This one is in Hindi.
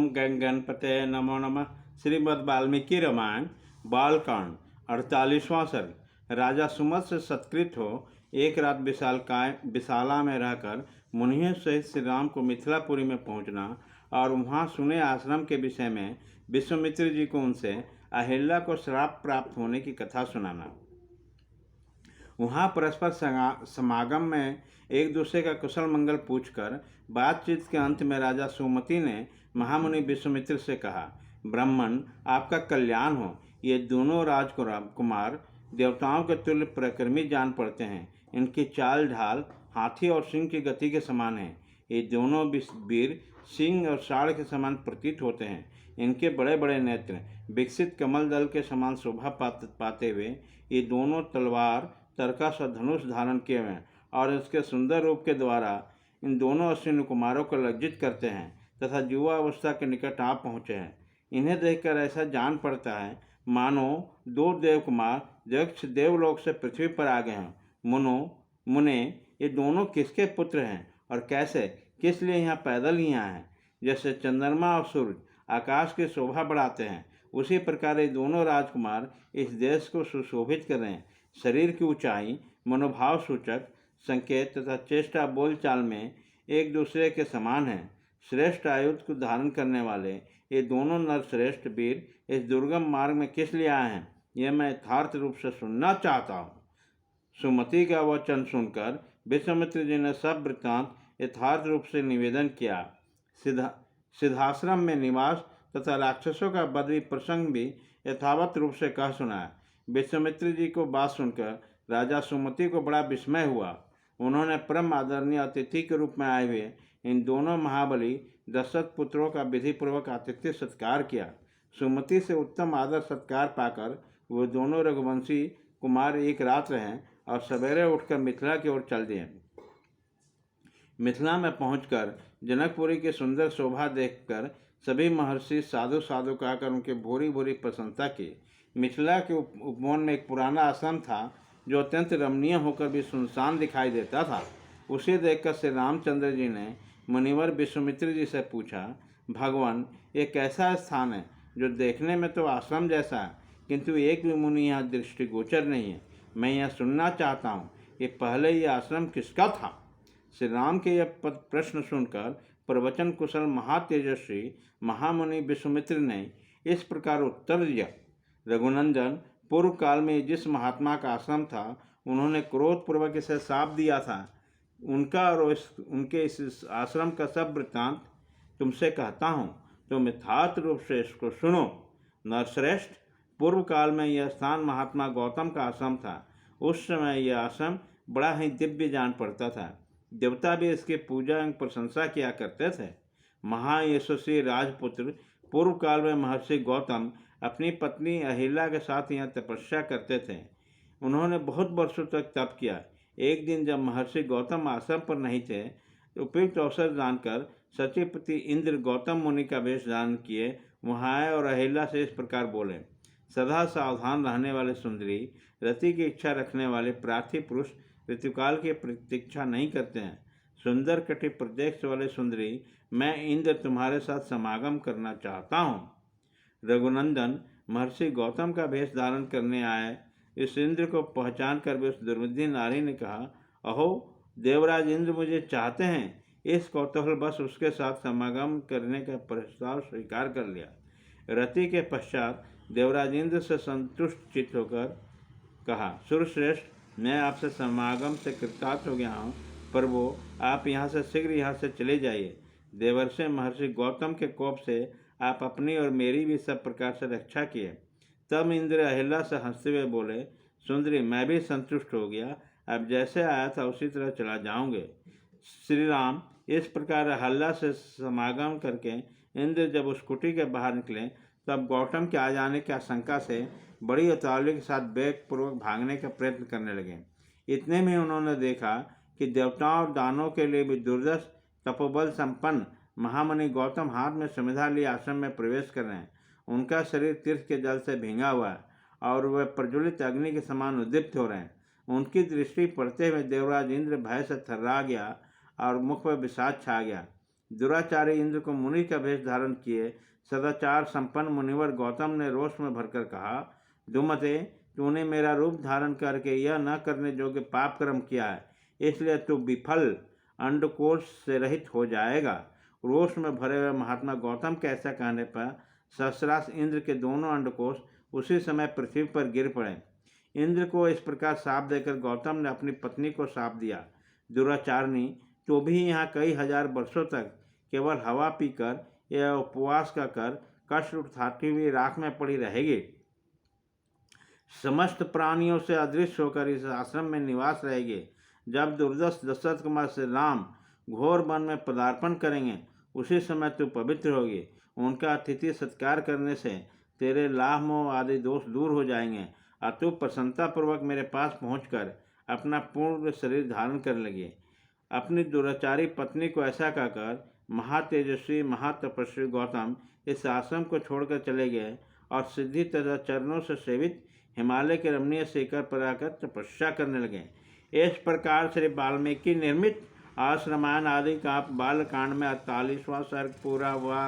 ओम गण गणपते नमो नमः। श्रीमद् वाल्मीकि रामायण बालकांड 48वां सर्ग। राजा सुमत से सत्कृत हो एक रात विशाला में रहकर मुनियों सहित श्री राम को मिथिलापुरी में पहुंचना और वहां सुने आश्रम के विषय में विश्वामित्र जी को उनसे अहिल्या को श्राप प्राप्त होने की कथा सुनाना। वहाँ परस्पर समागम में एक दूसरे का कुशल मंगल पूछकर बातचीत के अंत में राजा सुमति ने महामुनि विश्वामित्र से कहा, ब्राह्मण आपका कल्याण हो। ये दोनों राजकुमार देवताओं के तुल्य प्रक्रमी जान पड़ते हैं। इनकी चाल ढाल हाथी और सिंह की गति के समान है। ये दोनों वीर सिंह और साढ़ के समान प्रतीत होते हैं। इनके बड़े बड़े नेत्र विकसित कमल दल के समान शोभा पाते हुए ये दोनों तलवार तरकस और धनुष धारण किए हुए हैं और इसके सुंदर रूप के द्वारा इन दोनों अश्विनी कुमारों को लज्जित करते हैं तथा युवा अवस्था के निकट आ पहुँचे हैं। इन्हें देखकर ऐसा जान पड़ता है मानो दो देवकुमार दक्ष देवलोक से पृथ्वी पर आ गए हैं। मुने ये दोनों किसके पुत्र हैं और कैसे किस लिए यहाँ पैदल ही आए हैं? जैसे चंद्रमा और सूर्य आकाश की शोभा बढ़ाते हैं, उसी प्रकार ये दोनों राजकुमार इस देश को सुशोभित कर रहे हैं। शरीर की ऊंचाई, मनोभाव सूचक संकेत तथा चेष्टा बोलचाल में एक दूसरे के समान हैं। श्रेष्ठ आयुध को धारण करने वाले ये दोनों नरश्रेष्ठ वीर इस दुर्गम मार्ग में किस लिए आए हैं, यह मैं यथार्थ रूप से सुनना चाहता हूँ। सुमति का वचन सुनकर विश्वामित्र जी ने सब वृत्तांत यथार्थ रूप से निवेदन किया। सिद्धाश्रम में निवास तथा राक्षसों का बदवी प्रसंग भी यथावत रूप से कह सुनाया। विश्वामित्र जी को बात सुनकर राजा सुमति को बड़ा विस्मय हुआ। उन्होंने परम आदरणीय अतिथि के रूप में आए हुए इन दोनों महाबली दशरथ पुत्रों का विधिपूर्वक आतिथ्य सत्कार किया। सुमति से उत्तम आदर सत्कार पाकर वे दोनों रघुवंशी कुमार एक रात रहे और सवेरे उठकर मिथिला की ओर चल दिए। मिथिला में पहुंचकर जनकपुरी की सुंदर शोभा देखकर सभी महर्षि साधु साधु कहकर उनकी भूरी भूरी प्रशंसा की। मिथिला के उपवन में एक पुराना आश्रम था जो अत्यंत रमणीय होकर भी सुनसान दिखाई देता था। उसे देखकर श्री रामचंद्र जी ने मुनिवर विश्वामित्र जी से पूछा, भगवान ये कैसा स्थान है जो देखने में तो आश्रम जैसा है किंतु एक भी मुनि यहाँ दृष्टिगोचर नहीं है। मैं यह सुनना चाहता हूँ कि पहले ये आश्रम किसका था। श्री राम के यह प्रश्न सुनकर प्रवचन कुशल महातेजस्वी महामुनि विश्वामित्र ने इस प्रकार उत्तर दिया, रघुनंदन पूर्व काल में जिस महात्मा का आश्रम था उन्होंने क्रोधपूर्वक इसे शाप दिया था। उनका और उनके इस आश्रम का सब वृत्तांत तुमसे कहता हूँ, तुम यथार्थ रूप से इसको सुनो। नरश्रेष्ठ, पूर्व काल में यह स्थान महात्मा गौतम का आश्रम था। उस समय यह आश्रम बड़ा ही दिव्य जान पड़ता था। देवता भी इसकी पूजा एवं प्रशंसा किया करते थे। महायशस्वी राजपुत्र पूर्व काल में महर्षि गौतम अपनी पत्नी अहिल्या के साथ यहाँ तपस्या करते थे। उन्होंने बहुत वर्षों तक तप किया। एक दिन जब महर्षि गौतम आश्रम पर नहीं थे तो उपयुक्त अवसर जानकर सचिपति इंद्र गौतम मुनि का वेश धारण किए वहाँ आए और अहिल्या से इस प्रकार बोले, सदा सावधान रहने वाले सुंदरी, रति की इच्छा रखने वाले प्रार्थी पुरुष ऋतुकाल की प्रतीक्षा नहीं करते हैं। सुंदर कटि प्रत्यक्ष वाले सुंदरी, मैं इंद्र तुम्हारे साथ समागम करना चाहता हूँ। रघुनंदन, महर्षि गौतम का वेश धारण करने आए इस इंद्र को पहचान कर भी उस दुर्मति नारी ने कहा, अहो देवराज इंद्र मुझे चाहते हैं। इस कौतूहल बस उसके साथ समागम करने का प्रस्ताव स्वीकार कर लिया। रति के पश्चात देवराज इंद्र से संतुष्ट चित्त होकर कहा, सूर्यश्रेष्ठ, मैं आपसे समागम से कृतार्थ हो गया हूँ। प्रभु आप यहाँ से शीघ्र यहाँ से चले जाइए। देवर्षि महर्षि गौतम के कोप से आप अपनी और मेरी भी सब प्रकार से रक्षा किए। तब इंद्र अहिल्या से हंसते हुए बोले, सुंदरी मैं भी संतुष्ट हो गया। अब जैसे आया था उसी तरह चला जाऊंगे। श्री राम इस प्रकार अहिल्या से समागम करके इंद्र जब उस कुटी के बाहर निकले तब गौतम के आ जाने की आशंका से बड़ी उतावली के साथ वेगपूर्वक भागने का प्रयत्न करने लगे। इतने में उन्होंने देखा कि देवताओं और दानों के लिए भी दुर्दश तपोबल संपन्न महामुनि गौतम हाथ में समिधा लिए आश्रम में प्रवेश कर रहे हैं। उनका शरीर तीर्थ के जल से भींगा हुआ है और वह प्रज्वलित अग्नि के समान उद्दीप्त हो रहे हैं। उनकी दृष्टि पड़ते हुए देवराज इंद्र भय से थर्रा गया और मुख पर विषाद छा गया। दुराचारी इंद्र को मुनि का वेश धारण किए सदाचार संपन्न मुनिवर गौतम ने रोष में भरकर कहा, दुमते, तूने मेरा रूप धारण करके यह न करने योग्य पाप कर्म किया है, इसलिए तू विफल अंडकोश से रहित हो जाएगा। रोष में भरे हुए महात्मा गौतम के ऐसा कहने पर सहस्रास इंद्र के दोनों अंडकोश उसी समय पृथ्वी पर गिर पड़े। इंद्र को इस प्रकार शाप देकर गौतम ने अपनी पत्नी को शाप दिया, दुराचारणी, तो भी यहाँ कई हजार वर्षों तक केवल हवा पीकर या उपवास का कर कष्ट उठाती हुई राख में पड़ी रहेगी। समस्त प्राणियों से अदृश्य होकर इस आश्रम में निवास रहेगी। जब दुर्दश दशरथ कुमार से राम घोर वन में पदार्पण करेंगे, उसी समय तू पवित्र होगी। उनका अतिथि सत्कार करने से तेरे लाभ मोह आदि दोष दूर हो जाएंगे। अतु प्रसन्नतापूर्वक मेरे पास पहुंचकर अपना पूर्ण शरीर धारण कर लगे। अपनी दुराचारी पत्नी को ऐसा कहकर महातेजस्वी महातपस्वी गौतम इस आश्रम को छोड़कर चले गए और सिद्धि तथा चरणों से सेवित हिमालय के रमणीय शिखर पर आकर तपस्या करने लगे। इस प्रकार श्री वाल्मीकि निर्मित आश्रमायण आदि का बालकांड में 48वां सर्ग पूरा हुआ।